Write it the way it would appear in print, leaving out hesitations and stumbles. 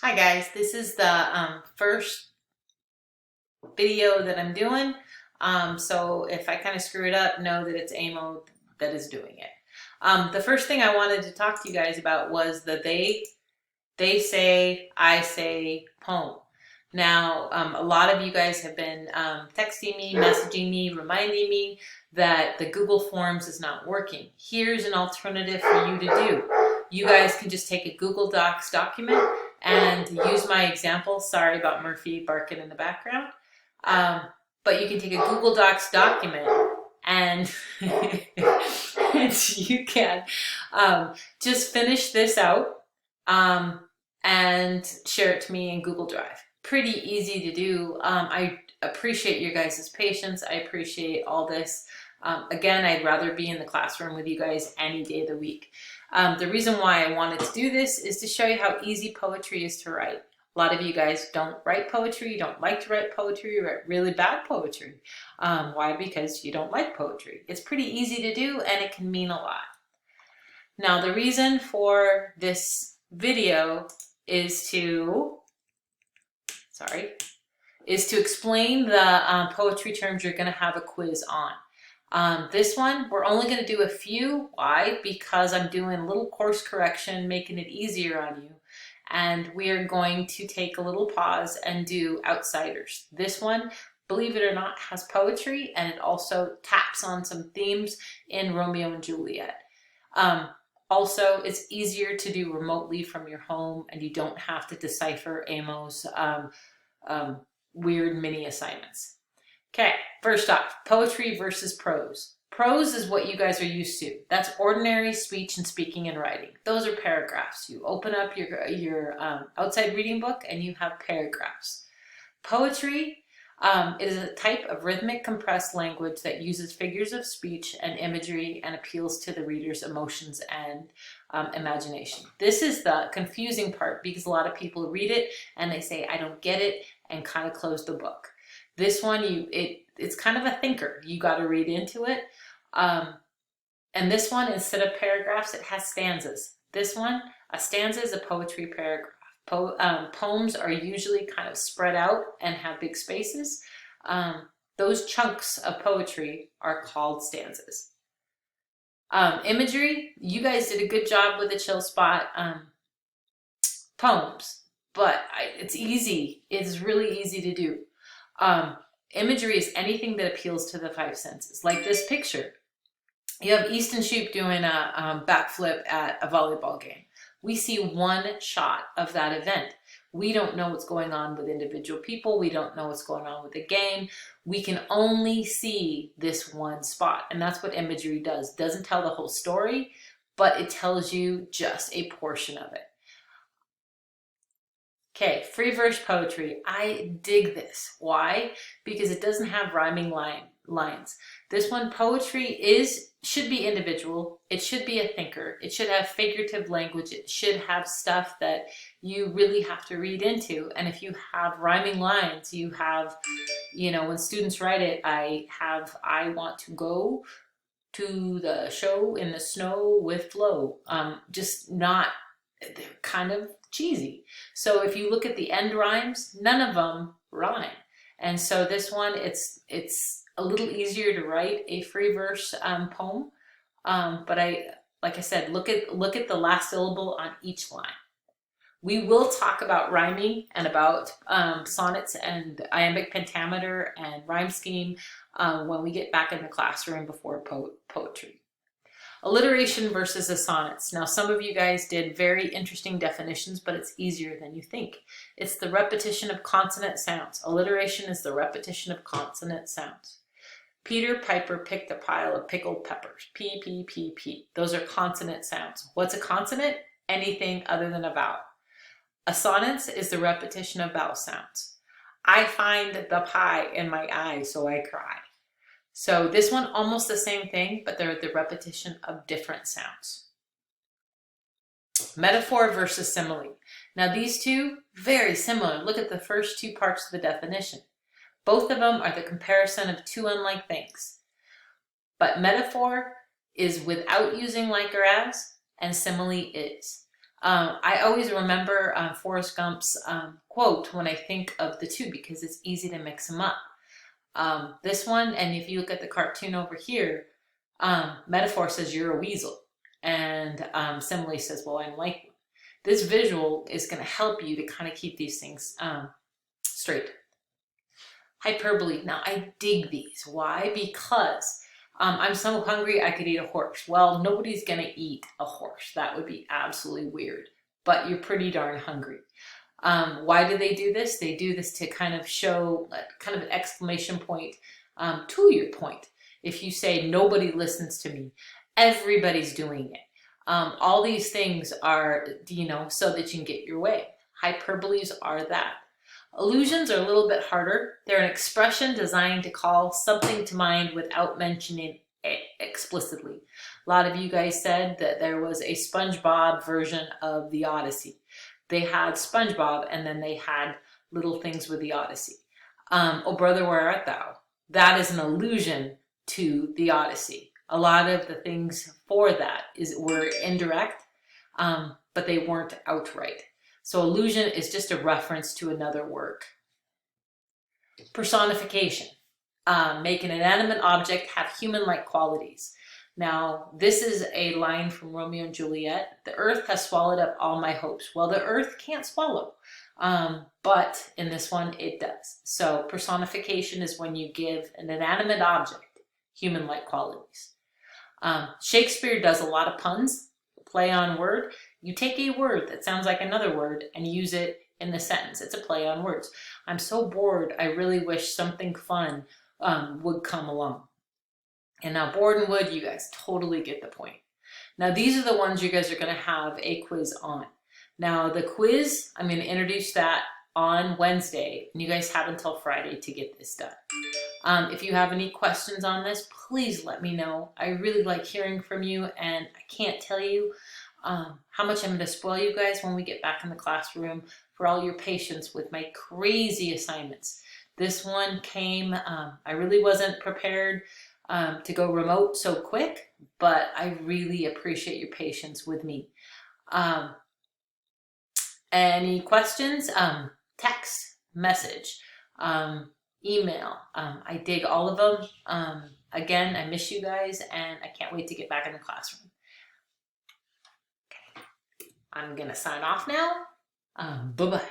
Hi guys, this is the first video that I'm doing. So if I kind of screw it up, know that it's Amo that is doing it. The first thing I wanted to talk to you guys about was the they say, I say poem. Now, a lot of you guys have been texting me, messaging me, reminding me that the Google Forms is not working. Here's an alternative for you to do. You guys can just take a Google Docs document and use my example. Sorry about Murphy barking in the background. But you can take a Google Docs document and, and you can just finish this out and share it to me in Google Drive. Pretty easy to do. I appreciate your guys' patience. I appreciate all this. Again, I'd rather be in the classroom with you guys any day of the week. The reason why I wanted to do this is to show you how easy poetry is to write. A lot of you guys don't write poetry, you don't like to write poetry, you write really bad poetry. Why? Because you don't like poetry. It's pretty easy to do and it can mean a lot. Now, the reason for this video is to explain the poetry terms you're going to have a quiz on. This one, we're only going to do a few. Why? Because I'm doing a little course correction, making it easier on you. And we are going to take a little pause and do Outsiders. This one, believe it or not, has poetry, and it also taps on some themes in Romeo and Juliet. Also, it's easier to do remotely from your home, and you don't have to decipher Amo's weird mini assignments. Okay, first off, poetry versus prose. Prose is what you guys are used to. That's ordinary speech and speaking and writing. Those are paragraphs. You open up your outside reading book and you have paragraphs. Poetry is a type of rhythmic compressed language that uses figures of speech and imagery and appeals to the reader's emotions and imagination. This is the confusing part because a lot of people read it and they say, I don't get it, and kind of close the book. This one, it's kind of a thinker. You got to read into it. And this one, instead of paragraphs, it has stanzas. This one, a stanza is a poetry paragraph. Poems are usually kind of spread out and have big spaces. Those chunks of poetry are called stanzas. Imagery, you guys did a good job with the chill spot poems, but it's easy. It's really easy to do. Imagery is anything that appeals to the five senses, like this picture. You have Easton Shoup doing a backflip at a volleyball game. We see one shot of that event. We don't know what's going on with individual people. We don't know what's going on with the game. We can only see this one spot, and that's what imagery does. It doesn't tell the whole story, but it tells you just a portion of it. Okay, free verse poetry. I dig this. Why? Because it doesn't have rhyming lines. This one, poetry should be individual. It should be a thinker. It should have figurative language. It should have stuff that you really have to read into. And if you have rhyming lines, you have, when students write it, I want to go to the show in the snow with Flo. Just not, they're kind of cheesy. So if you look at the end rhymes, none of them rhyme. And so this one, it's a little easier to write a free verse poem. But like I said, look at the last syllable on each line. We will talk about rhyming and about sonnets and iambic pentameter and rhyme scheme when we get back in the classroom before poetry. Alliteration versus the sonnets. Now, some of you guys did very interesting definitions, but it's easier than you think. It's the repetition of consonant sounds. Alliteration is the repetition of consonant sounds. Peter Piper picked a pile of pickled peppers. P, P, P, P. Those are consonant sounds. What's a consonant? Anything other than a vowel. A sonance is the repetition of vowel sounds. I find the pie in my eye, so I cry. So this one, almost the same thing, but they're the repetition of different sounds. Metaphor versus simile. Now these two, very similar. Look at the first two parts of the definition. Both of them are the comparison of two unlike things. But metaphor is without using like or as, and simile is. I always remember Forrest Gump's quote when I think of the two because it's easy to mix them up. This one, and if you look at the cartoon over here, metaphor says you're a weasel, and simile says, well, I'm like one. This visual is going to help you to kind of keep these things straight. Hyperbole. Now, I dig these. Why? Because I'm so hungry I could eat a horse. Well, nobody's going to eat a horse. That would be absolutely weird. But you're pretty darn hungry. Why do they do this? They do this to kind of show kind of an exclamation point to your point. If you say, nobody listens to me, everybody's doing it. All these things are, so that you can get your way. Hyperboles are that. Allusions are a little bit harder. They're an expression designed to call something to mind without mentioning it explicitly. A lot of you guys said that there was a SpongeBob version of the Odyssey. They had SpongeBob and then they had little things with the Odyssey. Oh brother, where art thou? That is an allusion to the Odyssey. A lot of the things for that were indirect, but they weren't outright. So allusion is just a reference to another work. Personification. Make an inanimate object have human-like qualities. Now, this is a line from Romeo and Juliet. The earth has swallowed up all my hopes. Well, the earth can't swallow, but in this one, it does. So personification is when you give an inanimate object human-like qualities. Shakespeare does a lot of puns, play on word. You take a word that sounds like another word and use it in the sentence. It's a play on words. I'm so bored, I really wish something fun would come along. And now bored and would, you guys totally get the point. Now these are the ones you guys are going to have a quiz on. Now the quiz, I'm going to introduce that on Wednesday, and you guys have until Friday to get this done. If you have any questions on this, please let me know. I really like hearing from you, and I can't tell you how much I'm going to spoil you guys when we get back in the classroom for all your patience with my crazy assignments. This one came, I really wasn't prepared to go remote so quick, but I really appreciate your patience with me. Any questions? Text, message, email. I dig all of them. Again, I miss you guys, and I can't wait to get back in the classroom. Okay. I'm going to sign off now. Bye-bye.